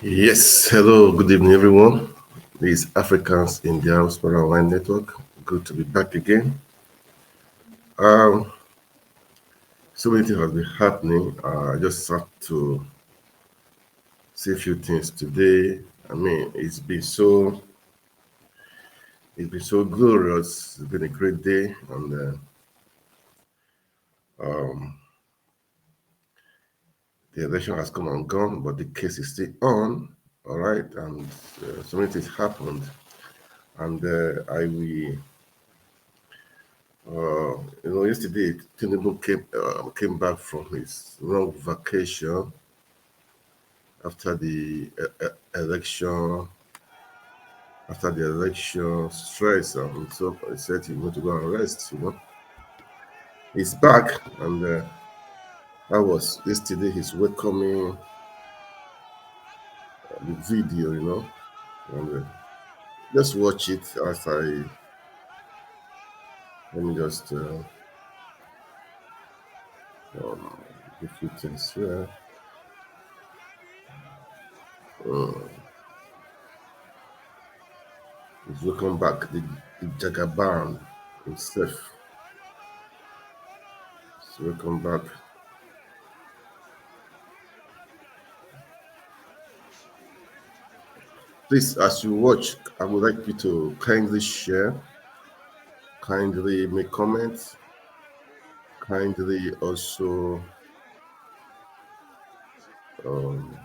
Yes, hello, good evening, everyone. This is Africans in the Diaspora Online Network. Good to be back again. Um, so many things have been happening. I just have to say a few things today. I mean, it's been so glorious. It's been a great day, and um, the election has come and gone, but the case is still on. All right, and so many things happened, and I will. Yesterday Tinubu came back from his long vacation after the election. After the election stress, and so he said he want to go and rest. He's back, and that was yesterday. His welcoming the video, and just watch it as I let me just um, a few things here. Uh, he's welcome back the Jagaban himself. So welcome back. Please, as you watch, I would like you to kindly share, kindly make comments, kindly also um,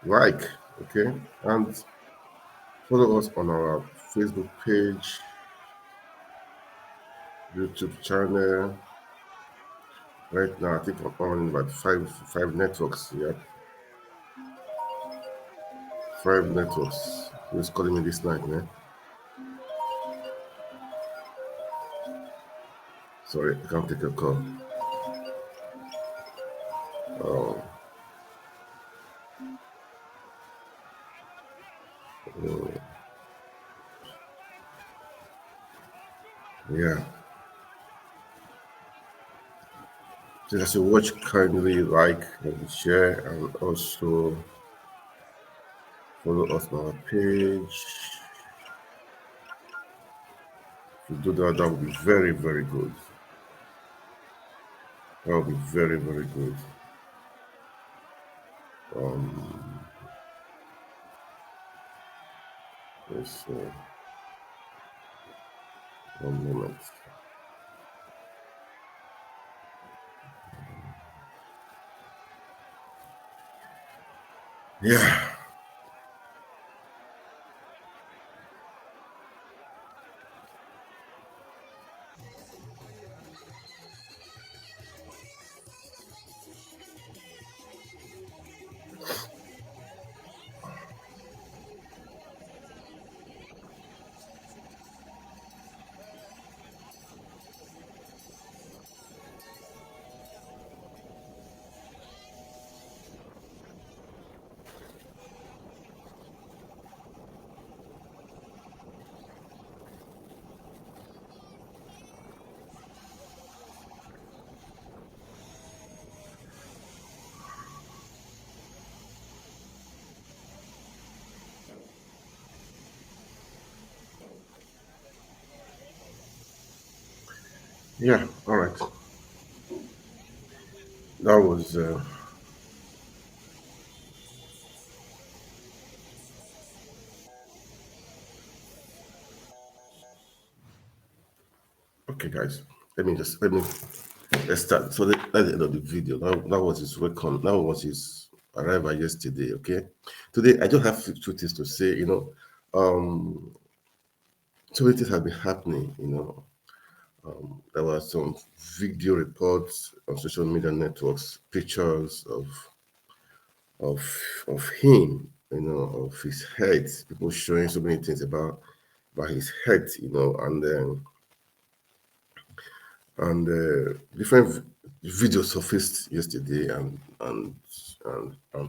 like, okay, and follow us on our Facebook page, YouTube channel. Right now, I think I'm on about five networks. Yeah, five networks. Who's calling me this night, man? Sorry, I can't take a call. Oh, yeah. So as you watch, kindly like and share, and also follow us on our page. If you do that, that would be very, very good. That would be very, very good. Um, let's one moment. Yeah. Yeah. All right. That was okay, guys. Let's start. So at the end of the video, that was his welcome. That was his arrival yesterday. Okay. Today, I just have two things to say. So many things have been happening. There were some video reports on social media networks, pictures of of him, of his head. People showing so many things about his head, and different videos surfaced yesterday, and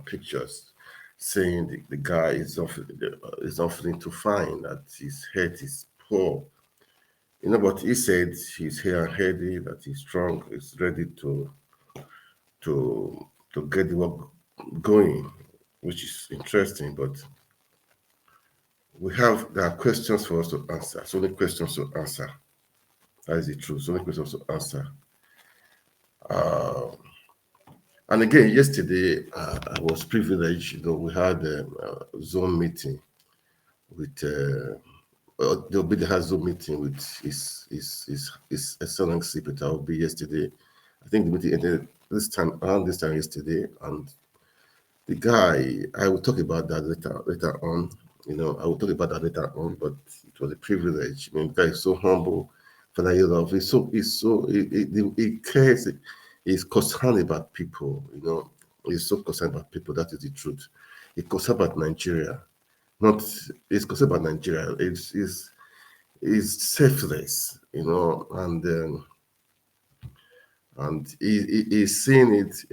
pictures saying the guy is not feeling too fine, that his head is poor. But he said he's here and healthy, that he's strong, he's ready to to get the work going, which is interesting. But there are questions for us to answer. So many questions to answer. That is the truth. So many questions to answer. And again, yesterday I was privileged. We had a Zoom meeting with the Obidients has Zoom meeting with his Excellency Peter Obi yesterday. I think the meeting ended around this time yesterday, and the guy, I will talk about that later on. I will talk about that later on, but it was a privilege. I mean, the guy is so humble, Father Love. He cares, he's concerned about people, he's so concerned about people. That is the truth. He's concerned about Nigeria. He's concerned about Nigeria. It's selfless, and he's seeing it,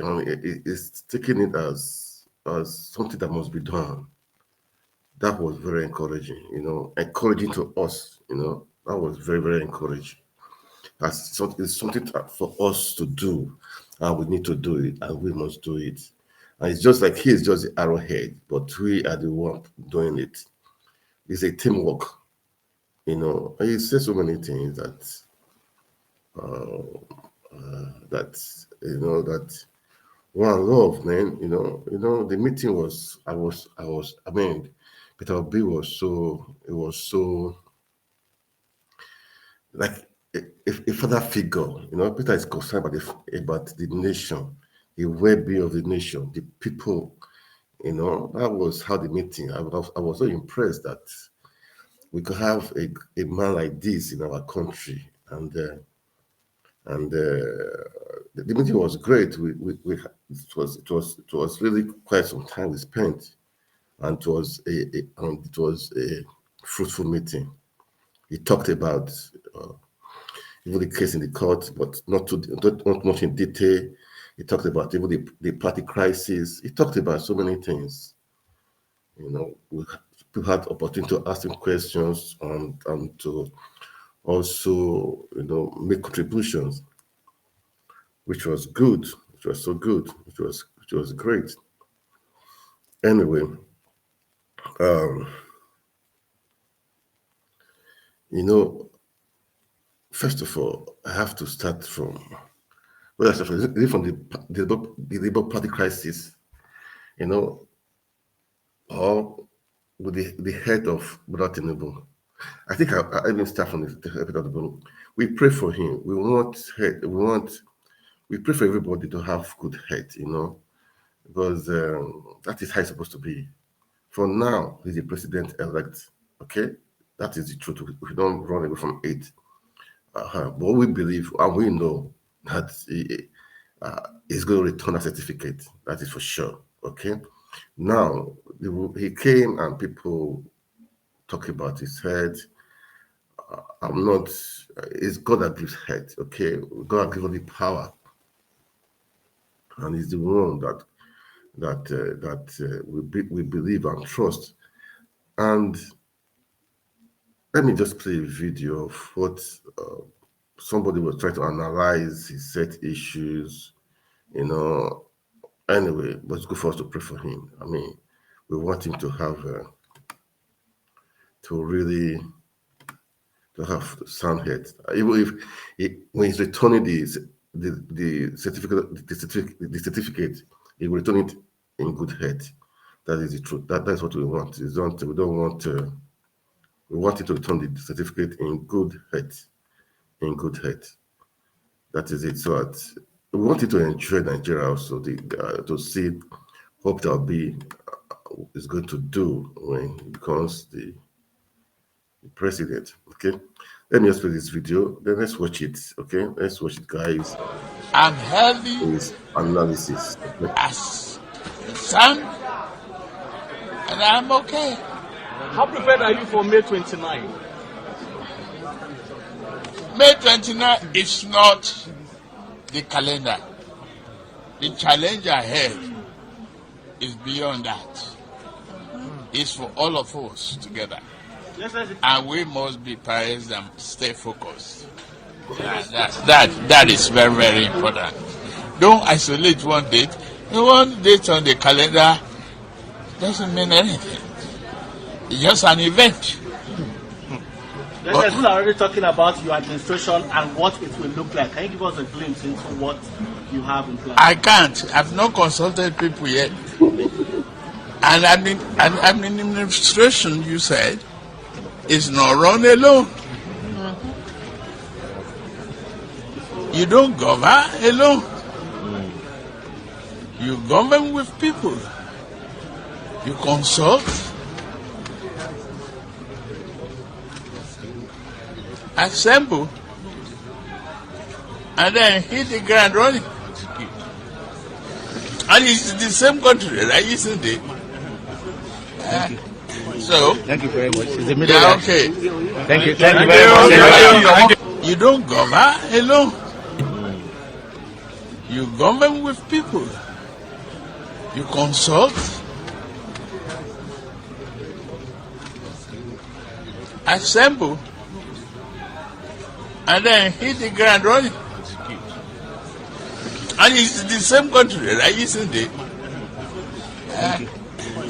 he's taking it as something that must be done. That was very encouraging, encouraging to us, that was very, very encouraging. It's something for us to do, and we need to do it, and we must do it. And it's just like he's just the arrowhead, but we are the one doing it. It's a teamwork, And he says so many things that that one love, man. The meeting was. I mean, Peter Obi was so. It was so like a father figure. Peter is concerned about the nation, the well-being of the nation, the people. That was how the meeting. I was so impressed that we could have a man like this in our country, and the meeting was great. It was really quite some time we spent, and it was a fruitful meeting. He talked about even the case in the court, but not much in detail. He talked about even the party crisis. He talked about so many things. We had opportunity to ask him questions and to also, make contributions, which was good, which was so good, which was great. Anyway, first of all, I have to start from the Labour Party crisis, or with the head of Brother Tinubu. I think I even start from the head of the Tinubu. We pray for him. We pray for everybody to have good health, because that is how it's supposed to be. For now, he's the president-elect, okay? That is the truth. We don't run away from it. But we believe and we know that he's going to return a certificate. That is for sure, okay? Now, he came and people talk about his head. I'm not, it's God that gives head, okay? God gives the power. And he's the one that we believe and trust. And let me just play a video of what somebody was trying to analyze his set issues, Anyway, but it's good for us to pray for him. I mean, we want him to have to have sound head. Even if when he's returning the certificate, he will return it in good head. That is the truth. That's what we want. We don't want we want it to return the certificate in good head. In good head. That is it. So we want it to enjoy Nigeria also. To see hope that be is going to do when he becomes the president. Okay. Let me just play this video. Then let's watch it. Okay. Let's watch it, guys. I'm healthy. His analysis. Okay? As the sun, and I'm okay. How prepared are you for May 29? May 29 is not the calendar. The challenge ahead is beyond that. It's for all of us together. And we must be parents and stay focused. That is very, very important. Don't isolate one date. One date on the calendar doesn't mean anything. It's just an event. Yes, people are already talking about your administration and what it will look like. Can you give us a glimpse into what you have in plan? I can't. I've not consulted people yet. And an administration, you said, is not run alone. You don't govern alone. You govern with people. You consult, assemble, and then hit the ground running. And it's the same country, right? Isn't it? So, Thank you very much. yeah, okay. Thank you very much. You don't govern alone. You govern with people. You consult, assemble, and then hit the ground running. And it's the same country, right? Isn't it?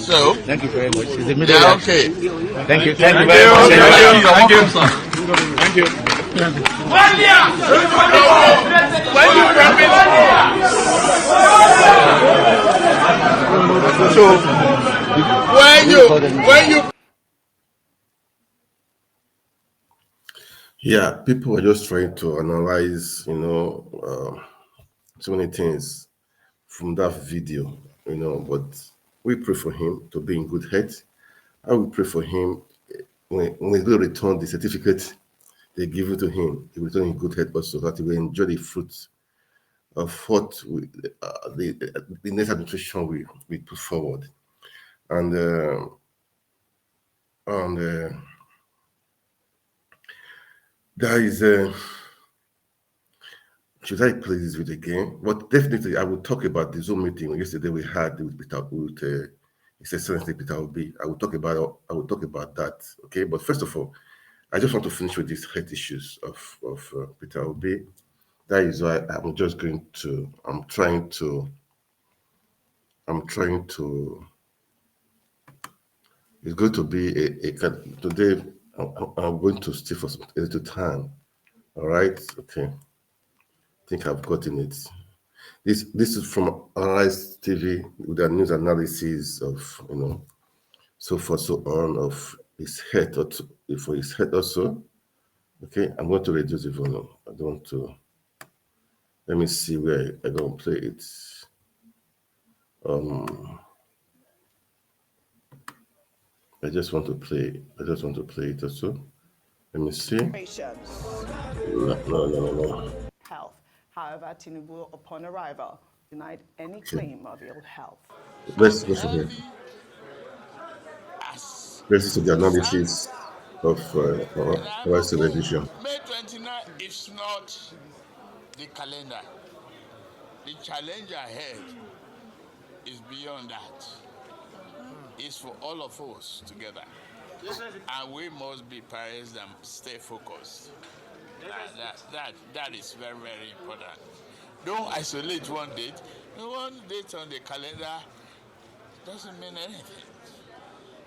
So, Thank you very much. yeah, okay. Thank you very much. Thank you, sir. Thank you. When you promise, So, when you Yeah, people are just trying to analyze, so many things from that video, but we pray for him to be in good health. I will pray for him when he's going to return the certificate they give it to him, he will return in good health also, that he will enjoy the fruits of what the next administration we put forward. And there is should I play this video again? But definitely, I will talk about the Zoom meeting yesterday we had with His Excellency Peter Obi. I will talk about that. Okay, but first of all, I just want to finish with these health issues of Peter Obi. That is why I'm just going to. I'm trying to. It's going to be today. I'm going to stay for a little time. All right. Okay. I think I've gotten it. This is from Arise TV with their news analysis of so forth so on of his head for his head also. Okay, I'm going to reduce the volume. I don't want to. Let me see where I don't play it. I just want to play. It also. Let me see. No. Health. However, Tinubu, upon arrival, denied any claim of ill health. Let's go from here. This is the analysis of Arise Television. May 29 is not the calendar. The challenge ahead is beyond that. It's for all of us together. And we must be parents and stay focused. That is very, very important. Don't isolate one date. One date on the calendar doesn't mean anything.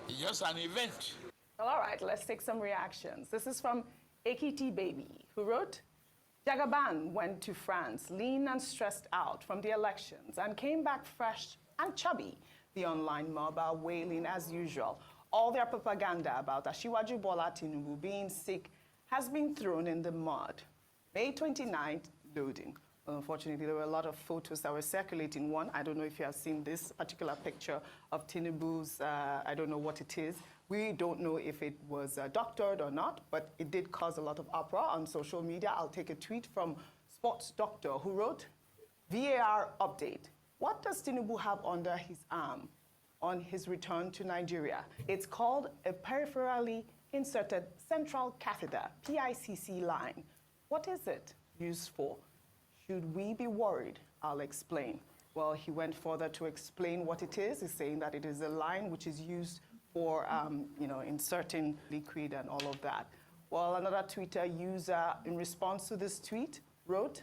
It's just an event. Well, all right, let's take some reactions. This is from Ekiti Baby, who wrote, Jagaban went to France lean and stressed out from the elections and came back fresh and chubby. The online mob are wailing as usual. All their propaganda about Asiwaju Bola Tinubu being sick has been thrown in the mud. May 29th, loading. Well, unfortunately, there were a lot of photos that were circulating. One, I don't know if you have seen this particular picture of Tinubu's, I don't know what it is. We don't know if it was doctored or not, but it did cause a lot of uproar on social media. I'll take a tweet from Sports Doctor, who wrote, VAR update. What does Tinubu have under his arm on his return to Nigeria? It's called a peripherally inserted central catheter, PICC line. What is it used for? Should we be worried? I'll explain. Well, he went further to explain what it is. He's saying that it is a line which is used for, inserting liquid and all of that. Well, another Twitter user, in response to this tweet, wrote,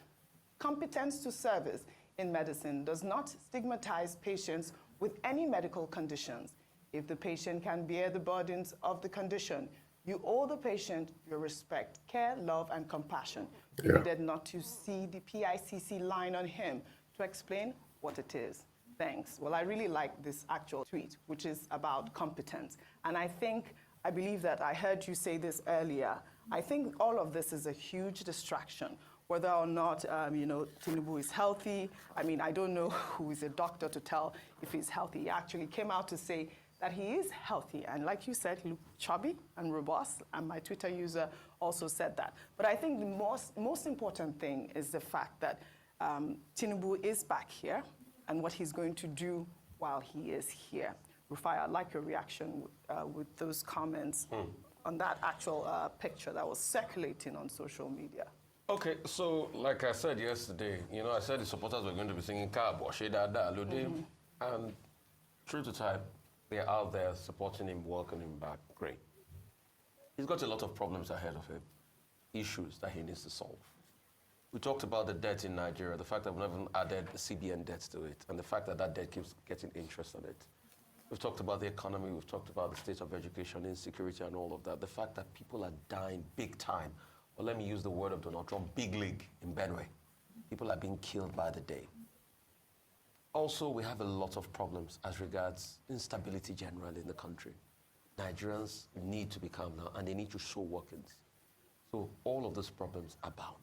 competence to service. in medicine does not stigmatize patients with any medical conditions. If the patient can bear the burdens of the condition, you owe the patient your respect, care, love, and compassion. You needed not to see the PICC line on him to explain what it is. Thanks. Well, I really like this actual tweet, which is about competence. And I believe that I heard you say this earlier. I think all of this is a huge distraction. Whether or not, Tinubu is healthy. I mean, I don't know who is a doctor to tell if he's healthy. He actually came out to say that he is healthy. And like you said, he looked chubby and robust. And my Twitter user also said that. But I think the most important thing is the fact that Tinubu is back here and what he's going to do while he is here. Rufai, I'd like your reaction with those comments on that actual picture that was circulating on social media. Okay, so like I said yesterday, I said the supporters were going to be singing Kabo, Shedada, Lude, and true to type, they're out there supporting him, welcoming him back. Great. He's got a lot of problems ahead of him, issues that he needs to solve. We talked about the debt in Nigeria, the fact that we've never added the CBN debt to it, and the fact that that debt keeps getting interest on it. We've talked about the economy, we've talked about the state of education, insecurity, and all of that. The fact that people are dying big time. Well, let me use the word of Donald Trump, big league in Benue. People are being killed by the day. Also, we have a lot of problems as regards instability generally in the country. Nigerians need to be calm now, and they need to show workings. So all of these problems abound.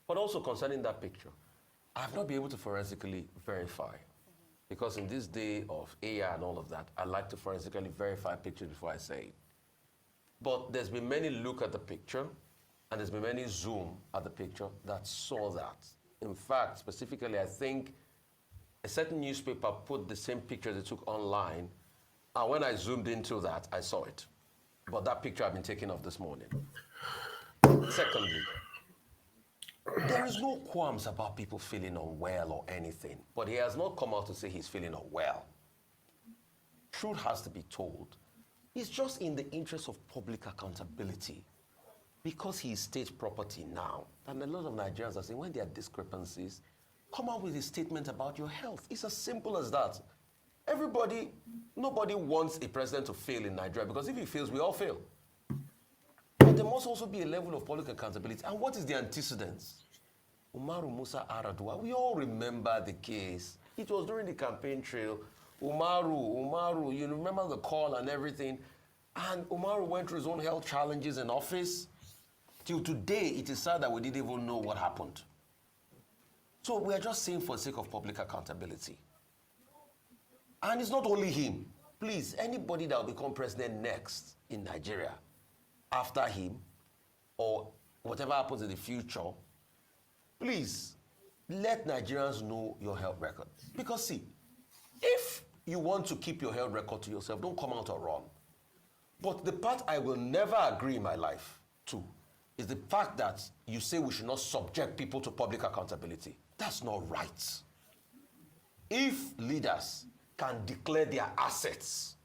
But also concerning that picture, I have not been able to forensically verify, because in this day of AI and all of that, I like to forensically verify pictures before I say it. But there's been many look at the picture, and there's been many zoom at the picture that saw that. In fact, specifically, I think a certain newspaper put the same picture they took online, and when I zoomed into that, I saw it. But that picture I've been taking off this morning. Secondly, there is no qualms about people feeling unwell or anything, but he has not come out to say he's feeling unwell. Truth has to be told. It's just in the interest of public accountability. Because he is state property now, and a lot of Nigerians are saying when there are discrepancies, come out with a statement about your health. It's as simple as that. Nobody wants a president to fail in Nigeria, because if he fails, we all fail. But there must also be a level of public accountability. And what is the antecedents? Umaru Musa Aradua, we all remember the case. It was during the campaign trail. Umaru, you remember the call and everything. And Umaru went through his own health challenges in office. Till today, it is sad that we didn't even know what happened. So we are just saying for the sake of public accountability. And it's not only him. Please, anybody that will become president next in Nigeria, after him, or whatever happens in the future, please, let Nigerians know your health record. Because see, if you want to keep your health record to yourself, don't come out or run. But the part I will never agree in my life to is the fact that you say we should not subject people to public accountability. That's not right. If leaders can declare their assets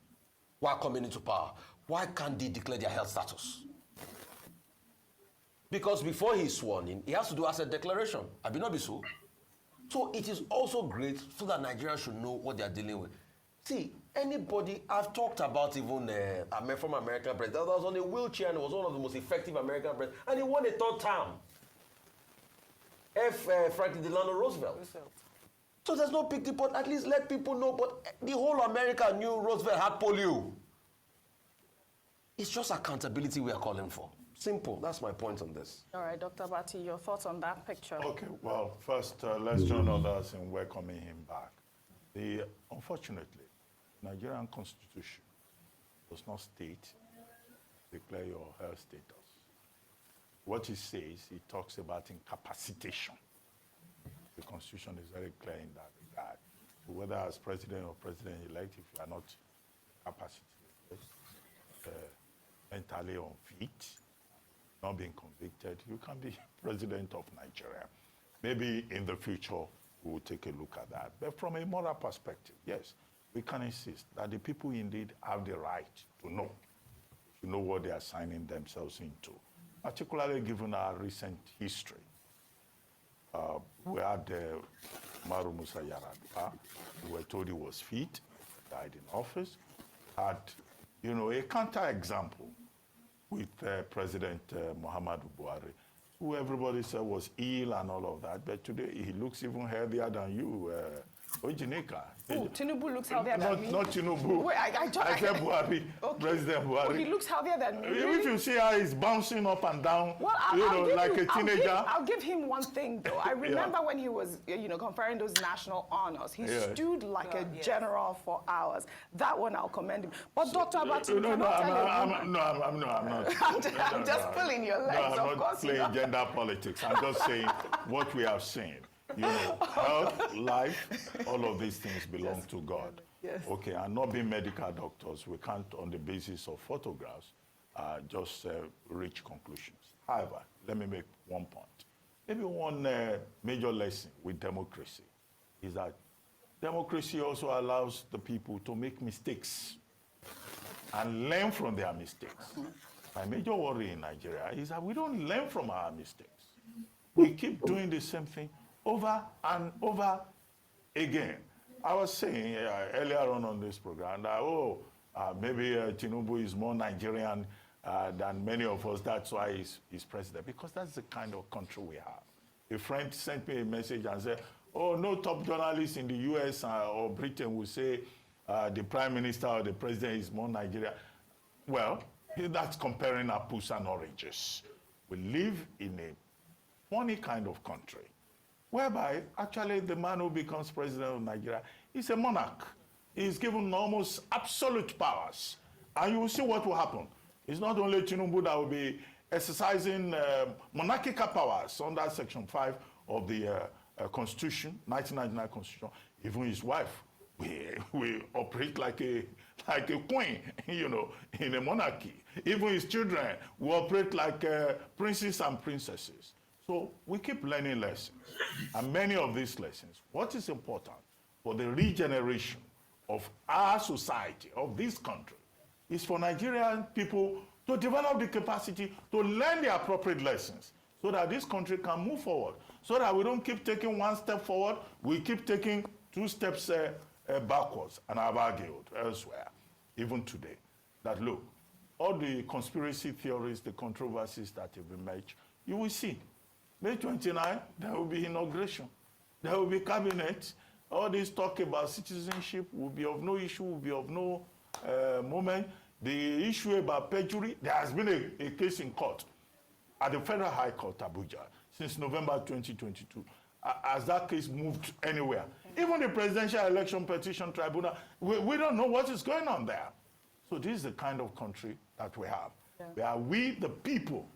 while coming into power, why can't they declare their health status? Because before he's sworn in, he has to do asset declaration. I mean, not be so. So it is also great so that Nigerians should know what they are dealing with. See, anybody, I've talked about even a former American president that was on a wheelchair and was one of the most effective American presidents, and he won a third term. Franklin Delano Roosevelt. So there's no big deal, but at least let people know, but the whole America knew Roosevelt had polio. It's just accountability we are calling for. Simple. That's my point on this. All right, Dr. Bati, your thoughts on that picture? Okay, well, first, let's join others in welcoming him back. Unfortunately, Nigerian constitution does not state, declare your health status. What it says, it talks about incapacitation. The constitution is very clear in that regard. So whether as president or president-elect, if you are not capacitated, mentally unfit, not being convicted, you can be president of Nigeria. Maybe in the future, we will take a look at that. But from a moral perspective, yes, we can insist that the people indeed have the right to know what they are signing themselves into, particularly given our recent history. We had Maru Musa Yar'Adua. We were told he was fit, died in office. Had, a counter-example with President Muhammadu Buhari, who everybody said was ill and all of that. But today he looks even healthier than you, Ojinika. Oh, Tinubu looks healthier than me. Not Tinubu. Wait, I said Buhari, okay. President Buhari. Oh, he looks healthier than me. Really? If you see how he's bouncing up and down, well, like a teenager. I'll give him one thing though. I remember when he was, conferring those national honors. He stood like a general for hours. That one I'll commend him. But Dr. Abatin, I'm not. I'm just pulling your legs. No, I'm not playing gender politics. I'm just saying what we have seen. Health, life, all of these things belong to God. Yes. Okay, and not being medical doctors, we can't, on the basis of photographs, just reach conclusions. However, let me make one point. Maybe one major lesson with democracy is that democracy also allows the people to make mistakes and learn from their mistakes. My major worry in Nigeria is that we don't learn from our mistakes. We keep doing the same thing over and over again. I was saying earlier on this program that, maybe Tinubu is more Nigerian than many of us. That's why he's president, because that's the kind of country we have. A friend sent me a message and said, no top journalist in the US or Britain will say the prime minister or the president is more Nigerian. Well, that's comparing apples and oranges. We live in a funny kind of country, whereby actually the man who becomes president of Nigeria is a monarch. He's given almost absolute powers. And you will see what will happen. It's not only Tinubu that will be exercising monarchical powers under Section 5 of the Constitution, 1999 Constitution. Even his wife, we operate like a queen, in a monarchy. Even his children will operate like princes and princesses. So we keep learning lessons. And many of these lessons, what is important for the regeneration of our society, of this country, is for Nigerian people to develop the capacity to learn the appropriate lessons so that this country can move forward, so that we don't keep taking one step forward, we keep taking 2 steps backwards. And I've argued elsewhere, even today, that look, all the conspiracy theories, the controversies that have emerged, you will see. May 29, there will be inauguration. There will be cabinet. All this talk about citizenship will be of no issue, will be of no moment. The issue about perjury, there has been a case in court at the Federal High Court, Abuja, since November 2022. Has that case moved anywhere? Even the Presidential Election Petition Tribunal, we don't know what is going on there. So this is the kind of country that we have. Where we, the people,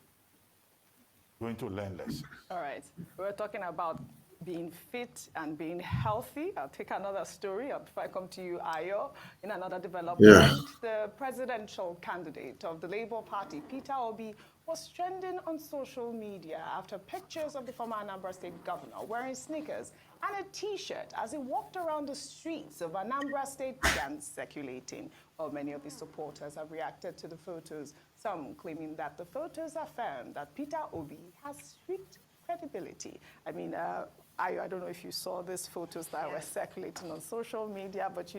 going to learn lessons. All right. We're talking about being fit and being healthy. I'll take another story before I come to you, Ayo. In another development, the presidential candidate of the Labour Party, Peter Obi, was trending on social media after pictures of the former Anambra State governor wearing sneakers and a T-shirt as he walked around the streets of Anambra State began circulating. Well, many of his supporters have reacted to the photos, some claiming that the photos affirm that Peter Obi has strict credibility. I mean, I don't know if you saw these photos that were circulating on social media, but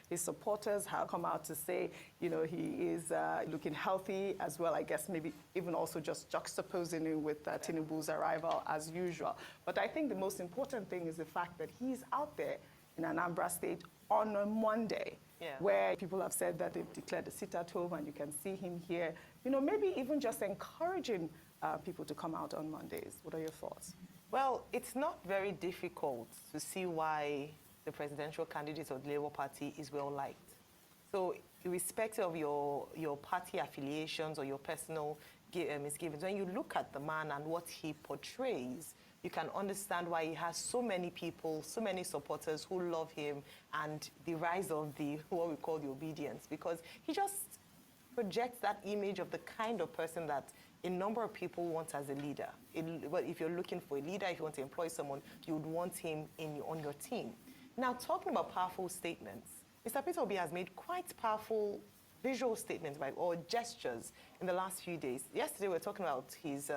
his supporters have come out to say, he is looking healthy as well. I guess maybe even also just juxtaposing him with Tinubu's arrival as usual. But I think the most important thing is the fact that he's out there in Anambra State on a Monday, where people have said that they've declared a sit-at-home, and you can see him here, maybe even just encouraging people to come out on Mondays. What are your thoughts? Well, it's not very difficult to see why the presidential candidate of the Labour Party is well-liked. So irrespective of your party affiliations or your personal misgivings, when you look at the man and what he portrays, you can understand why he has so many people, so many supporters who love him, and the rise of what we call the Obidients, because he just projects that image of the kind of person that a number of people want as a leader. If you're looking for a leader, if you want to employ someone, you would want him on your team. Now, talking about powerful statements, Mr. Peter Obi has made quite powerful visual statements or gestures in the last few days. Yesterday, we were talking about his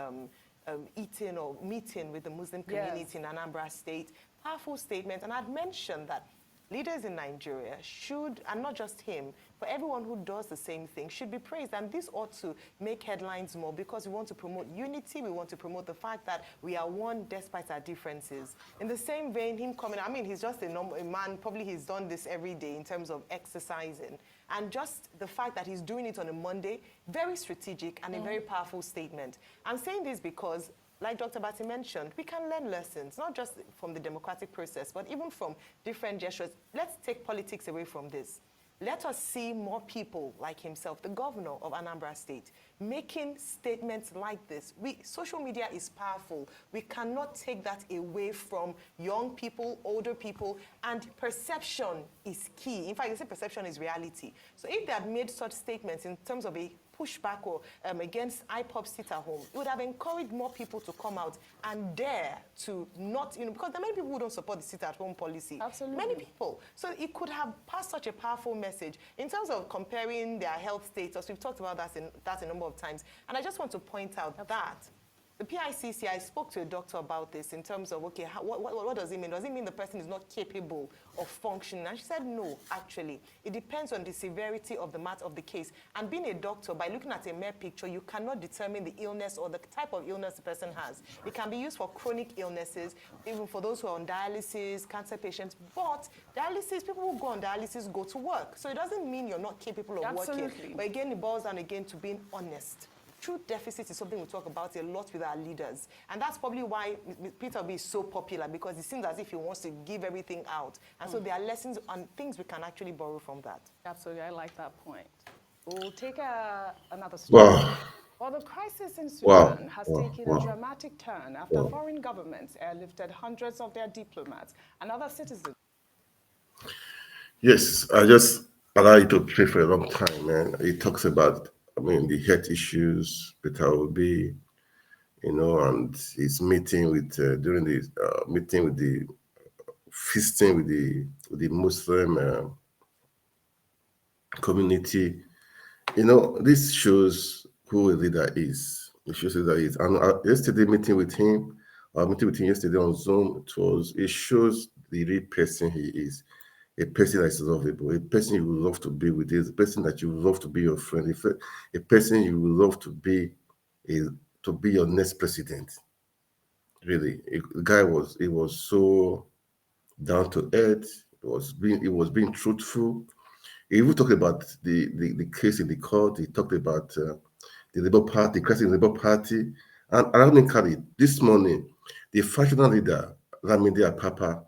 eating or meeting with the Muslim community in Anambra State. Powerful statement. And I'd mentioned that leaders in Nigeria should, and not just him, but everyone who does the same thing should be praised. And this ought to make headlines more because we want to promote unity. We want to promote the fact that we are one despite our differences. In the same vein, him coming, I mean, he's just a man, probably he's done this every day in terms of exercising. And just the fact that he's doing it on a Monday, very strategic and a very powerful statement. I'm saying this because, like Dr. Bati mentioned, we can learn lessons, not just from the democratic process, but even from different gestures. Let's take politics away from this. Let us see more people like himself, the governor of Anambra State, making statements like this. Social media is powerful. We cannot take that away from young people, older people, and perception is key. In fact, they say perception is reality. So if they had made such statements in terms of a pushback or against IPOP sit-at-home, it would have encouraged more people to come out and dare to not, because there are many people who don't support the sit-at-home policy. Absolutely. Many people. So it could have passed such a powerful message. In terms of comparing their health status, we've talked about that a number of times. And I just want to point out that the PICC, I spoke to a doctor about this in terms of, okay, what does it mean? Does it mean the person is not capable of functioning? And she said, no, actually. It depends on the severity of the matter of the case. And being a doctor, by looking at a mere picture, you cannot determine the illness or the type of illness the person has. It can be used for chronic illnesses, even for those who are on dialysis, cancer patients. But dialysis, people who go on dialysis go to work. So it doesn't mean you're not capable of working. But again, it boils down again to being honest. Truth deficit is something we talk about a lot with our leaders. And that's probably why Peter Obi is so popular, because it seems as if he wants to give everything out. And so there are lessons and things we can actually borrow from that. Absolutely, I like that point. We'll take another story. Wow. Well, the crisis in Sudan has taken a Wow. dramatic turn after foreign governments airlifted hundreds of their diplomats and other citizens. Yes, I just allow you to play for a long time, man. It talks about, the health issues, Peter Obi, and his meeting with during the meeting with the feasting with the Muslim community. This shows who a leader is. It shows who a leader is. And yesterday meeting with him yesterday on Zoom, it shows the real person he is. A person that is lovable, a person you would love to be with, a person that you would love to be your friend, a person you would love to be your next president. Really, the guy was so down to earth. He was being truthful. He even talked about the case in the court. He talked about the Labour Party, the crisis in the Labour Party, and ironically, this morning, the fractional leader, Lamide Apapa,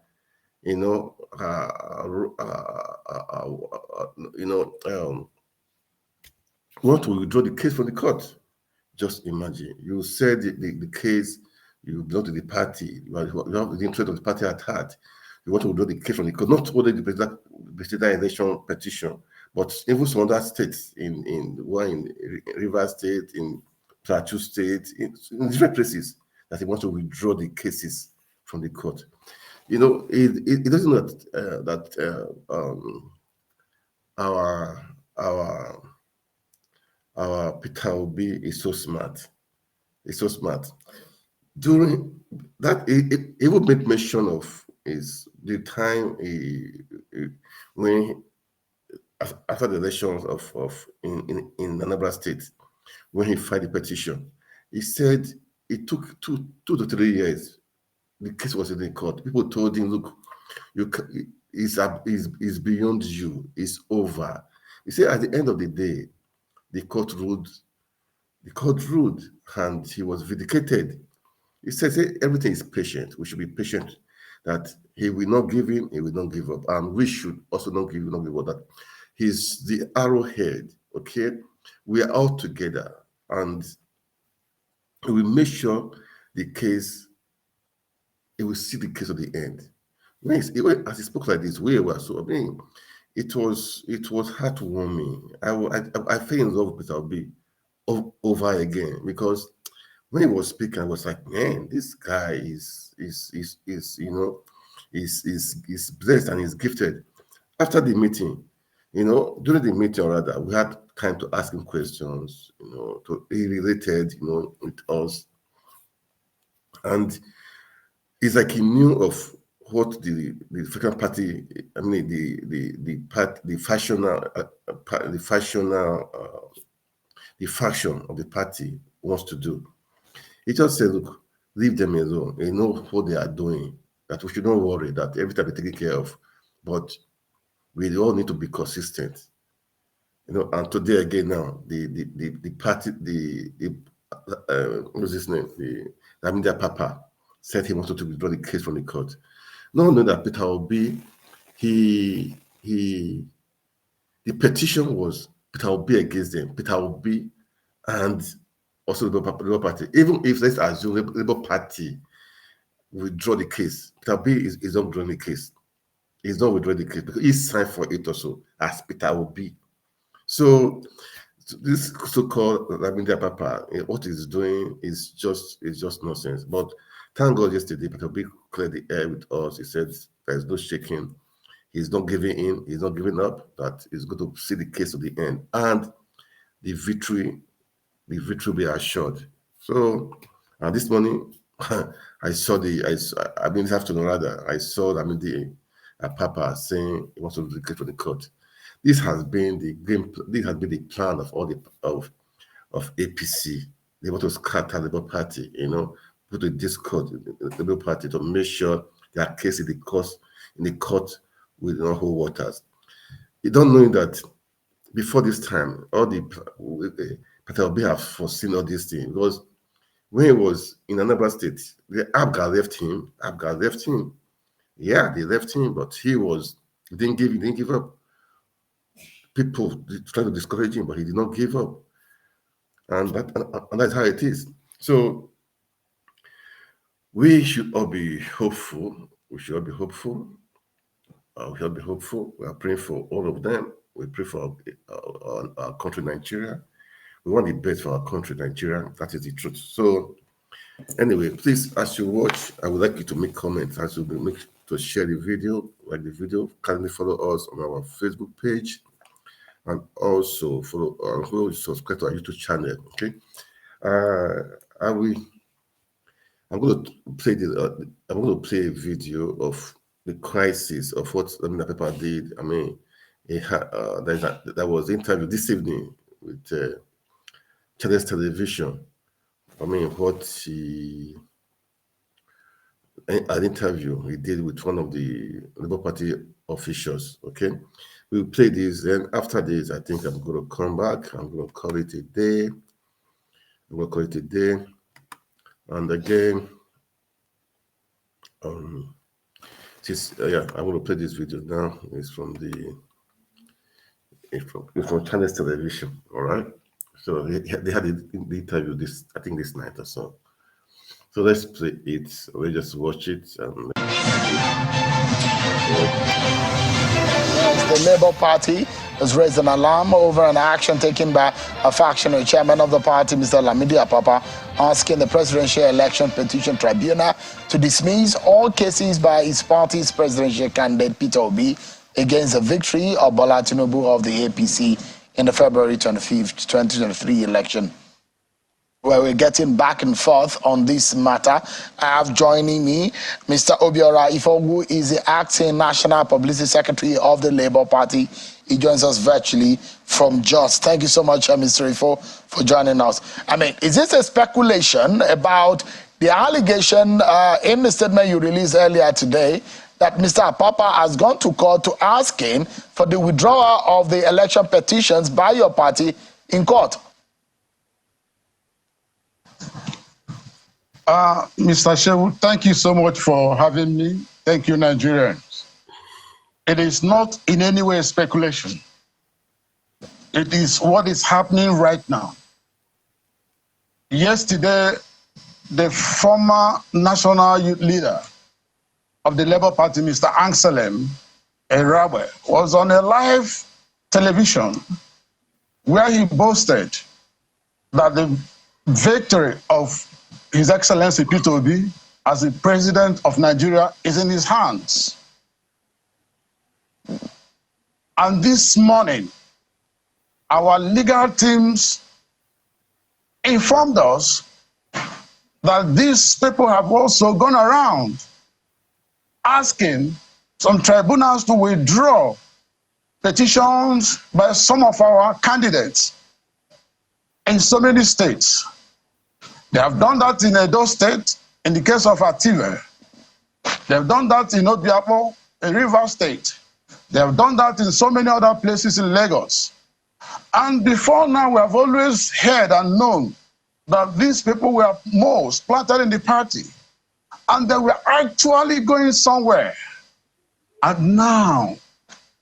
want to withdraw the case from the court. Just imagine, you said the case, you belong to the party, you have the interest of the party at heart. You want to withdraw the case from the court, not only the presidential election petition, but even some other states in Rivers State, in Plateau State, in different places, that he wants to withdraw the cases from the court. It doesn't know that our Peter Obi is so smart. He's so smart. During that, he would make mention of the time when after the elections in Anambra State, when he filed the petition. He said it took two to 3 years. The case was in the court. People told him, look, it's beyond you. It's over. He said at the end of the day, the court ruled, and he was vindicated. He says everything is patient. We should be patient. That he will not give in, he will not give up. And we should also not give up. That he's the arrowhead, okay? We are all together, and we make sure he will see the case of the end. As he spoke like this, it was heartwarming. I fell in love with Peter Obi over again, because when he was speaking, I was like, man, this guy is blessed and is gifted. After the meeting, during the meeting, rather, we had time to ask him questions. He related, with us. And it's like he knew of what the African party, I mean the faction of the party wants to do. He just said, look, leave them alone. They know what they are doing, that we should not worry, that everything will be taken care of. But we all need to be consistent. And today again now, the party, what's his name? The Papa said he wanted to withdraw the case from the court. No, that Peter Obi, the petition was Peter Obi against them. Peter Obi and also the Labour Party. Even if let's assume the Labour Party withdraw the case, Peter Obi is not withdrawing the case. He's not withdrawing the case because he signed for it also as Peter Obi. So this so-called Lamidi Papa, what he's doing is just nonsense. But thank God yesterday, Peter Obi cleared the air with us. He said there's no shaking. He's not giving in. He's not giving up. That he's going to see the case to the end, and the victory will be assured. So, and this morning, I saw this afternoon rather, I saw Lamidi Papa saying he wants to do the case for the court. This has been the game. This has been the plan of all of APC. They want to scatter the Labour Party, put a discord in the Labour Party to make sure their case in the court will not hold waters. You don't know that before this time, all the Peter Obi have foreseen all these things, because when he was in another state, the Abga left him. Yeah, they left him, but he didn't give up. People tried to discourage him, but he did not give up. And that's how it is. So we should all be hopeful. We should all be hopeful. We are praying for all of them. We pray for our country, Nigeria. We want the best for our country, Nigeria. That is the truth. So anyway, please, as you watch, I would like you to make comments, as you make to share the video, like the video. Kindly follow us on our Facebook page, and also subscribe to our YouTube channel. Okay, I'm going to play a video of the crisis of what Lamidi Papa did. I mean, there was an interview this evening with Channels Television. I mean, an interview he did with one of the Labour Party officials. Okay, we'll play this, and after this, I think I'm going to come back. I'm going to call it a day. And again, I'm going to play this video now. It's from Channels Television. All right. So they had the interview this night or so. So let's play it. We just watch it. The Labour Party has raised an alarm over an action taken by a faction or chairman of the party, Mr. Lamidi Papa, asking the Presidential Election Petition Tribunal to dismiss all cases by his party's presidential candidate, Peter Obi, against the victory of Bola Tinubu of the APC in the February 25th, 2023 election. Where we're getting back and forth on this matter. I have joining me Mr. Obiora Ifo, who is the acting National Publicity Secretary of the Labour Party. He joins us virtually from Jos. Thank you so much, Mr. Ifo, for joining us. I mean, is this a speculation about the allegation in the statement you released earlier today that Mr. Papa has gone to court to ask him for the withdrawal of the election petitions by your party in court? Mr. Shehu, thank you so much for having me. Thank you, Nigerians. It is not in any way speculation. It is what is happening right now. Yesterday, the former national youth leader of the Labour Party, Mr. Anselm Erawe, was on a live television where he boasted that the victory of His Excellency Peter Obi as the President of Nigeria is in his hands. And this morning, our legal teams informed us that these people have also gone around asking some tribunals to withdraw petitions by some of our candidates in so many states. They have done that in Edo State, in the case of Ative. They have done that in Obiapo, in River State. They have done that in so many other places in Lagos. And before now, we have always heard and known that these people were most planted in the party. And they were actually going somewhere. And now,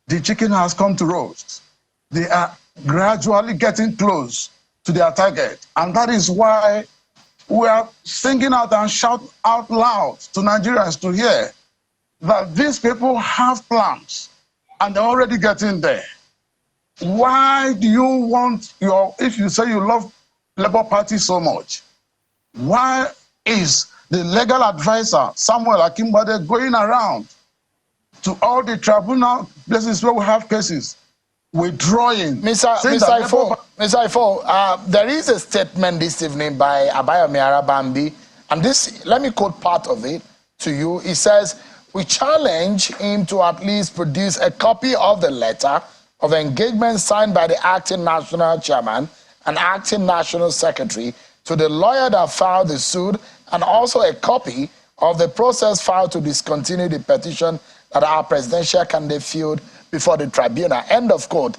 the chicken has come to roast. They are gradually getting close to their target. And that is why we are singing out and shout out loud to Nigerians to hear that these people have plans and they're already getting there. Why do you want if you say you love Labour Party so much, why is the legal advisor, Samuel Akimbade, going around to all the tribunal places where we have cases, withdrawing? Mr. Ifo, there is a statement this evening by Abayomi Arabambi, and this, let me quote part of it to you. He says, we challenge him to at least produce a copy of the letter of engagement signed by the acting national chairman and acting national secretary to the lawyer that filed the suit, and also a copy of the process filed to discontinue the petition that our presidential candidate filed before the tribunal. End of quote.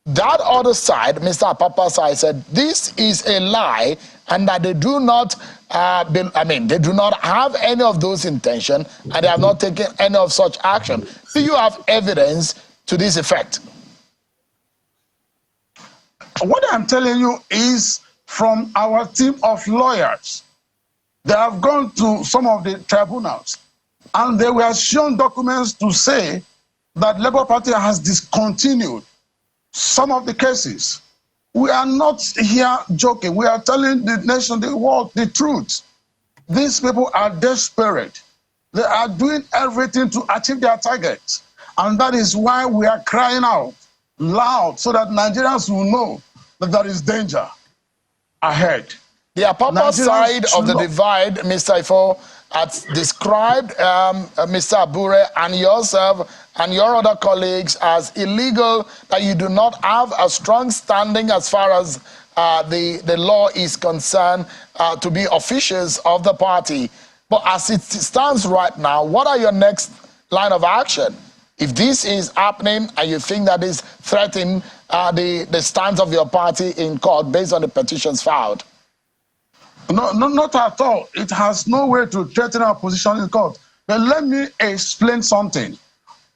That other side, Mr. Apapa side, said this is a lie and that they do not, they do not have any of those intentions and they have not taken any of such action. Do you have evidence to this effect? What I'm telling you is from our team of lawyers. They have gone to some of the tribunals and they were shown documents to say that Labour Party has discontinued some of the cases. We are not here joking. We are telling the nation, the world, the truth. These people are desperate. They are doing everything to achieve their targets. And that is why we are crying out loud so that Nigerians will know that there is danger ahead. The Apapa side of the divide, Mr. Ifo, has described Mr. Abure and yourself and your other colleagues as illegal, that you do not have a strong standing as far as the law is concerned to be officials of the party. But as it stands right now, what are your next line of action? If this is happening and you think that is threatening the stance of your party in court based on the petitions filed? No, not at all. It has no way to threaten our position in court. But let me explain something.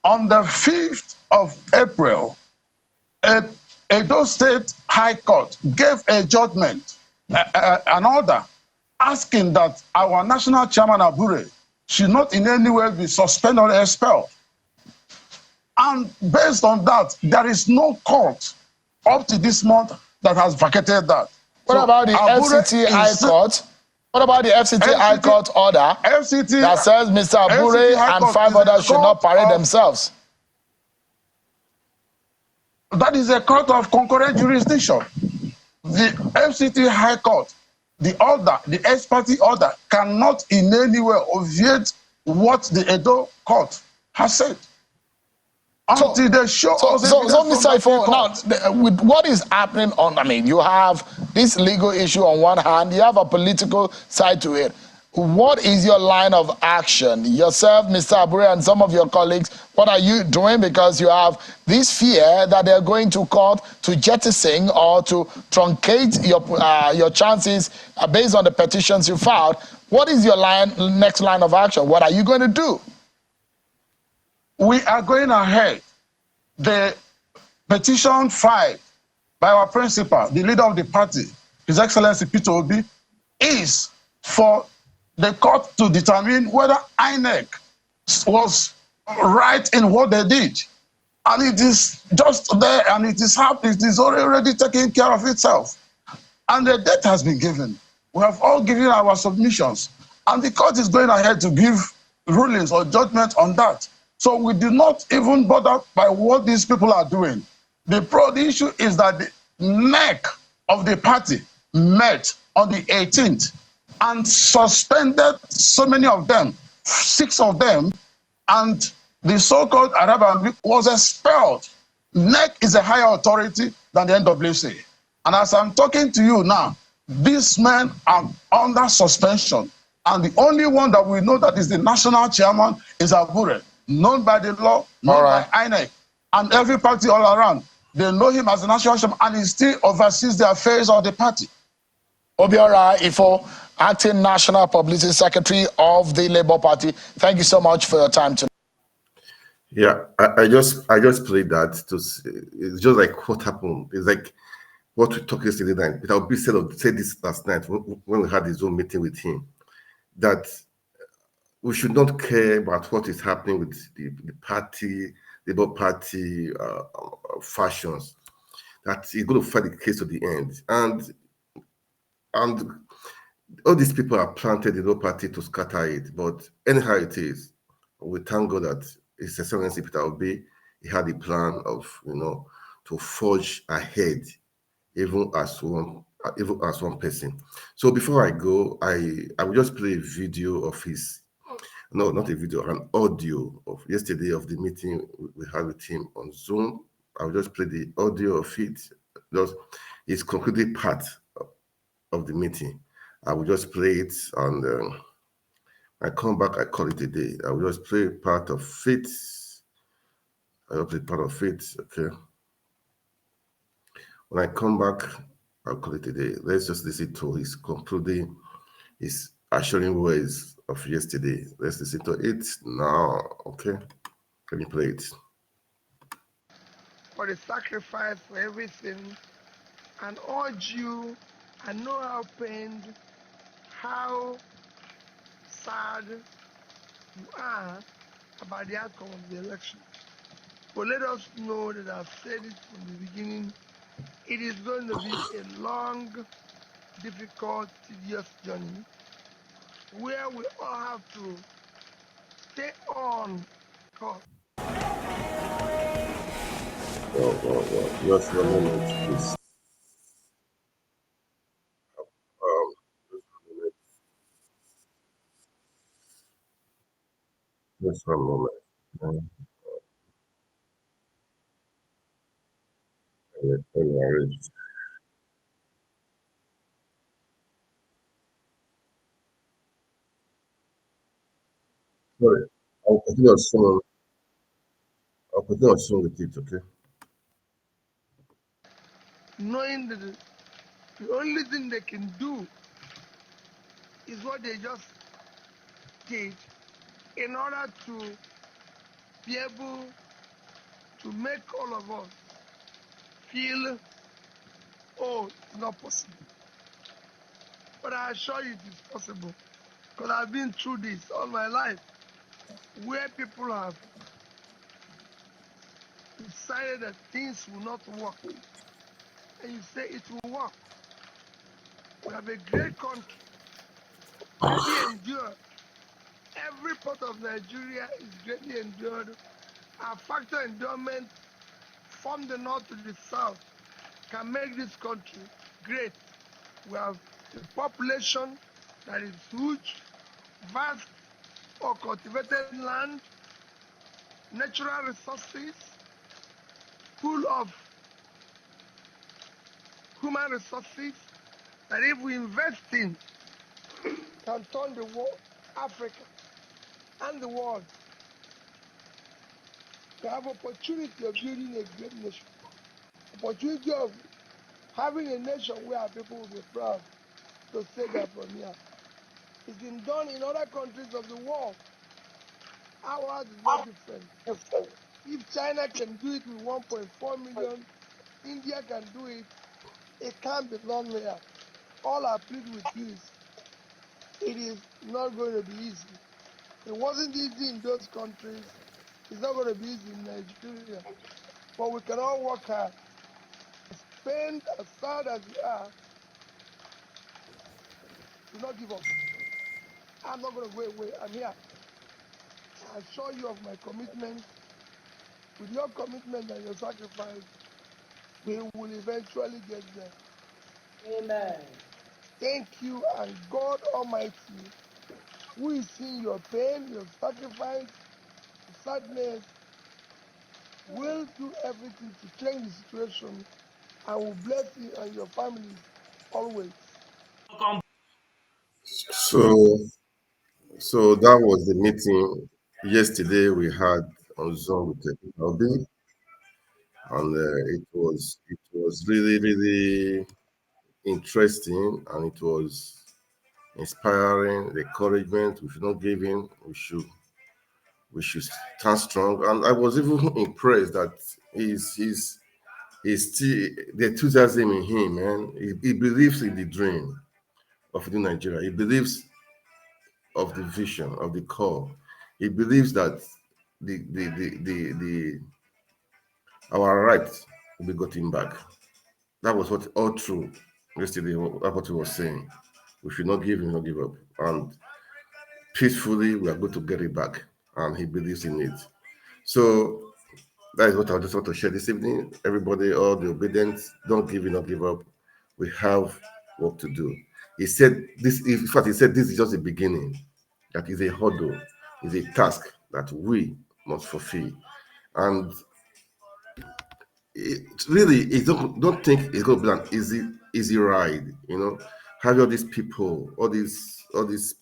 On the 5th of April, Edo State High Court gave a judgment, an order, asking that our national chairman, Abure, should not in any way be suspended or expelled. And based on that, there is no court up to this month that has vacated that. What about the FCT High Court? What about the FCT High Court order that says Mr. Abure and 5 others should not parade themselves? That is a court of concurrent jurisdiction. The FCT High Court, the order, the ex parte order, cannot in any way obviate what the Edo Court has said. Until they show us Mr. Ifo, now, with what is happening on, you have this legal issue on one hand, you have a political side to it. What is your line of action? Yourself, Mr. Abure, and some of your colleagues, what are you doing? Because you have this fear that they're going to court to jettison or to truncate your chances based on the petitions you filed. What is your next line of action? What are you going to do? We are going ahead. The petition filed by our principal, the leader of the party, His Excellency Peter Obi, is for the court to determine whether INEC was right in what they did. And it is just there, and it is happening. It is already taking care of itself. And the date has been given. We have all given our submissions. And the court is going ahead to give rulings or judgment on that. So we do not even bother by what these people are doing. The issue is that the neck of the party met on the 18th and suspended so many of them, 6 of them, and the so-called Arabian was expelled. NEC is a higher authority than the NWC. And as I'm talking to you now, these men are under suspension. And the only one that we know that is the national chairman is Abure, known by the law, known by INEC, and every party all around. They know him as the national chairman, and he still oversees the affairs of the party. Obiora Ifo, Acting National Publicity Secretary of the Labour Party. Thank you so much for your time tonight. Yeah, I just played that to see, it's just like what happened. It's like what we talked yesterday night. Peter Obi said this last night when we had his own meeting with him, that we should not care about what is happening with the party, Labour Party fashions. That he's going to fight the case to the end, and all these people are planted in the Labour Party to scatter it. But anyhow it is, we thank God that His Excellency Peter Obi, he had a plan of to forge ahead, even as one person. So before I go, I will just play a video of his. No, not a video, an audio of yesterday of the meeting we had with him on Zoom. I'll just play the audio of it, just his concluded part of the meeting. I will just play it, and I come back, I call it a day. I will just play part of it. I will play part of it, okay? When I come back, I'll call it a day. Let's just listen to his concluding, his assuring words of yesterday. Let's listen to it now, okay? Can you play it? For the sacrifice, for everything, and urge you, I know how pained, how sad you are about the outcome of the election. But let us know that I've said it from the beginning, it is going to be a long, difficult, tedious journey where we all have to stay on course. Just 1 minute, please. Just 1 moment. Sorry, I'll continue soon. I'll continue soon with it, okay? Knowing that the only thing they can do is what they just did in order to be able to make all of us feel, oh, it's not possible. But I assure you it is possible because I've been through this all my life where people have decided that things will not work and you say it will work. We have a great country, greatly endured. Every part of Nigeria is greatly endured. Our factor endowment from the north to the south can make this country great. We have a population that is huge, vast or cultivated land, natural resources, full of human resources that if we invest in can turn the world, Africa and the world. We have opportunity of building a great nation, opportunity of having a nation where people will be proud to say they're from here. It's been done in other countries of the world. Ours is not different. If China can do it with 1.4 million, India can do it. It can't be done here. All I plead with you is, it is not going to be easy. It wasn't easy in those countries. It's not going to be easy in Nigeria. But we can all work hard. Spend as sad as we are, do not give up. I'm not going to go away. I'm here. I assure you of my commitment. With your commitment and your sacrifice, we will eventually get there. Amen. thank you, and God Almighty, who is seeing your pain, your sacrifice, sadness, will do everything to change the situation and will bless you and your families always. So, so that was the meeting yesterday we had on Zoom with the Obi, and it was really interesting, and it was inspiring, the encouragement. We should not give in. We should stand strong. And I was even impressed that he's still the enthusiasm in him, man. He believes in the dream of new Nigeria. He believes of the vision of the call. He believes that the our rights will be gotten back. That was what all through yesterday. That's what he was saying. We should not give in, not give up, and peacefully we are going to get it back. And he believes in it. So that is what I just want to share this evening. Everybody, all the obedience, don't give in, not give up. We have work to do. He said this, in fact, he said this is just the beginning. That is a hurdle, is a task that we must fulfill. And don't think it's going to be an easy ride. Have all these people, all these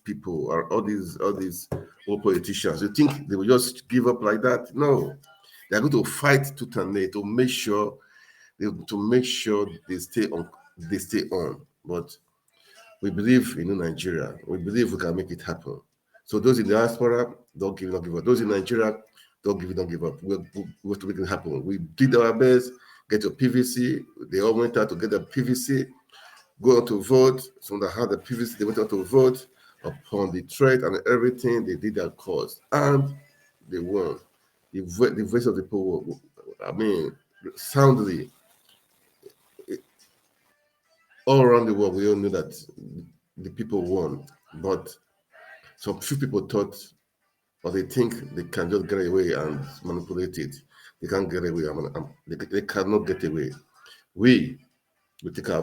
people, or all these old politicians. You think they will just give up like that? No, they are going to fight tooth and nail to make sure they stay on. They stay on. But we believe in Nigeria. We believe we can make it happen. So those in the diaspora, don't give up. Those in Nigeria, don't give up. We have to make it happen. We did our best, get your PVC. They all went out to get the PVC, go out to vote. So that had the PVC, they went out to vote upon the threat and everything. They did their cause. And they won. The voice of the people, soundly, all around the world, we all knew that the people won. But some few people thought, or they think they can just get away and manipulate it. They can't get away. They cannot get away. We take our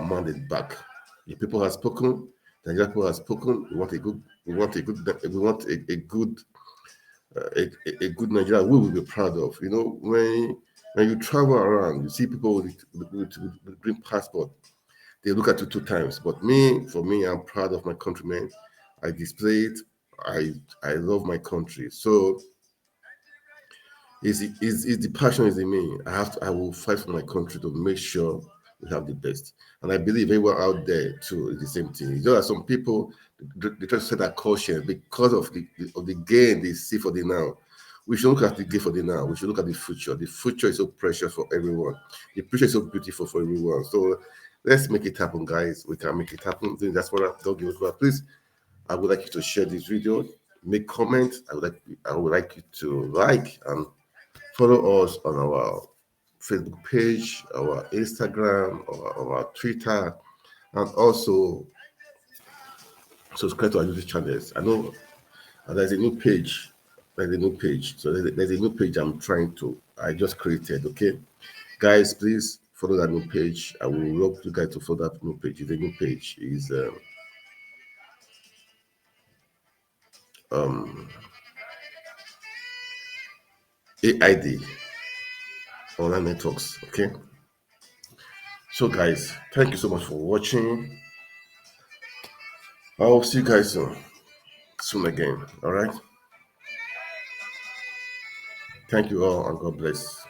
mandate back. The people have spoken. The Nigerian people have spoken. We want a good Nigeria. We will be proud of. When you travel around, you see people with green passport. They look at you two times. But for me, I'm proud of my countrymen. I display it. I love my country. So is the passion is in me. I will fight for my country to make sure we have the best. And I believe everyone out there too is the same thing. There are some people they try to set that caution because of the gain they see for the now. We should look at the gain for the now. We should look at the future. The future is so precious for everyone. The future is so beautiful for everyone. So let's make it happen, guys. We can make it happen. That's what don't give up. Please, I would like you to share this video, make comments. I would like you to like and follow us on our Facebook page, our Instagram, or our Twitter, and also subscribe to our YouTube channels. I know there's a new page. There's a new page. So there's a new page I just created. Okay, guys, please follow that new page. I will love you guys to follow that new page. The new page is AID Online Networks. Okay. So, guys, thank you so much for watching. I'll see you guys soon again. All right. Thank you all, and God bless.